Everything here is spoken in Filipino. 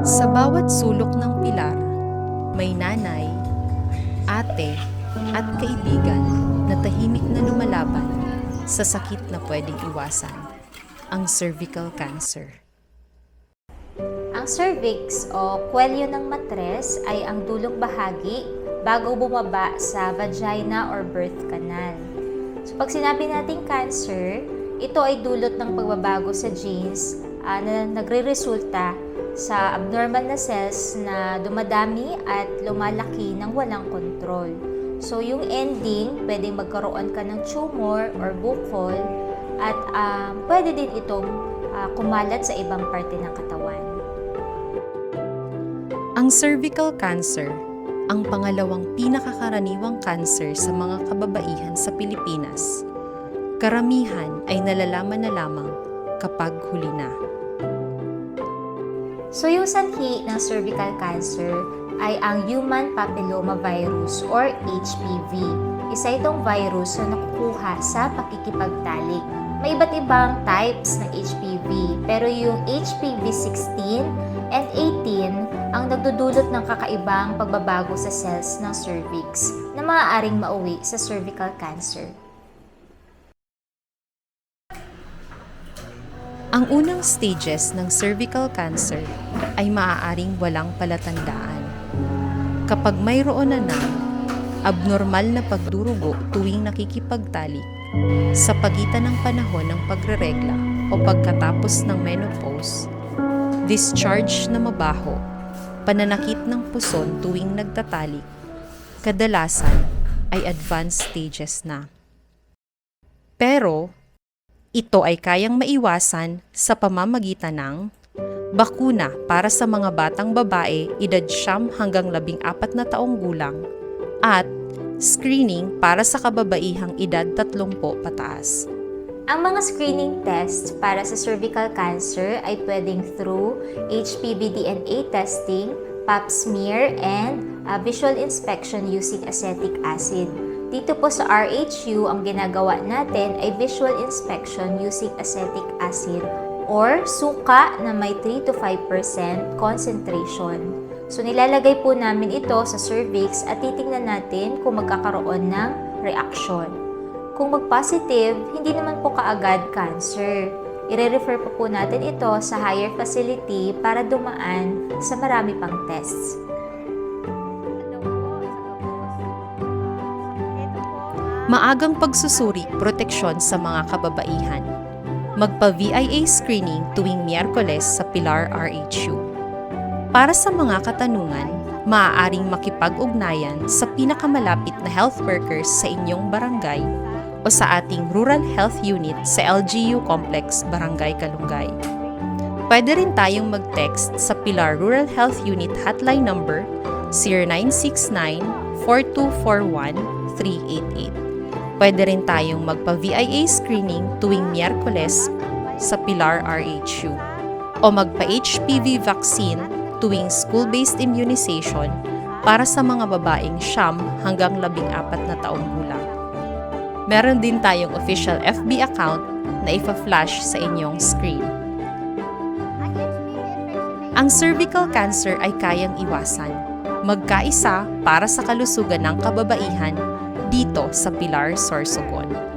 Sa bawat sulok ng pilar, may nanay, ate, at kaibigan na tahimik na lumalaban sa sakit na pwedeng iwasan, ang cervical cancer. Ang cervix o kwelyo ng matres ay ang dulong bahagi bago bumaba sa vagina or birth canal. So pag sinabi nating cancer, ito ay dulot ng pagbabago sa genes na nagre-resulta sa abnormal na cells na dumadami at lumalaki ng walang kontrol. So yung ending, pwedeng magkaroon ka ng tumor or bukol at pwede din itong kumalat sa ibang parte ng katawan. Ang cervical cancer, ang pangalawang pinakakaraniwang cancer sa mga kababaihan sa Pilipinas. Karamihan ay nalalaman na lamang kapag huli na. So yung sanhi ng cervical cancer ay ang human papillomavirus or HPV. Isa itong virus na nakukuha sa pakikipagtalik. May iba't ibang types ng HPV, pero yung HPV 16 and 18 ang nagdudulot ng kakaibang pagbabago sa cells ng cervix na maaaring mauwi sa cervical cancer. Ang unang stages ng cervical cancer ay maaaring walang palatandaan. Kapag mayroon na abnormal na pagdurugo tuwing nakikipagtalik sa pagitan ng panahon ng pagreregla o pagkatapos ng menopause, discharge na mabaho, pananakit ng puson tuwing nagtatalik, kadalasan ay advanced stages na. Pero, ito ay kayang maiwasan sa pamamagitan ng bakuna para sa mga batang babae edad 9 hanggang 14 na taong gulang at screening para sa kababaihang edad 30 pataas. Ang mga screening tests para sa cervical cancer ay pwedeng through HPV DNA testing, pap smear, and visual inspection using acetic acid. Dito po sa RHU, ang ginagawa natin ay visual inspection using acetic acid or suka na may 3 to 5% concentration. So nilalagay po namin ito sa cervix at titingnan natin kung magkakaroon ng reaction. Kung mag-positive, hindi naman po kaagad cancer. I-refer po natin ito sa higher facility para dumaan sa marami pang tests. Maagang pagsusuri, proteksyon sa mga kababaihan. Magpa-VIA screening tuwing Miyerkules sa Pilar RHU. Para sa mga katanungan, maaaring makipag-ugnayan sa pinakamalapit na health workers sa inyong barangay o sa ating Rural Health Unit sa LGU Complex, Barangay Kalungay. Pwede rin tayong mag-text sa Pilar Rural Health Unit hotline number 0969-4241-388. Pwede rin tayong magpa-VIA screening tuwing Miyerkules sa Pilar RHU o magpa-HPV vaccine tuwing school-based immunization para sa mga babaeng 9 hanggang 14 na taong gulang. Meron din tayong official FB account na ipa-flash sa inyong screen. Ang cervical cancer ay kayang iwasan. Magkaisa para sa kalusugan ng kababaihan dito sa Pilar, Sorsogon.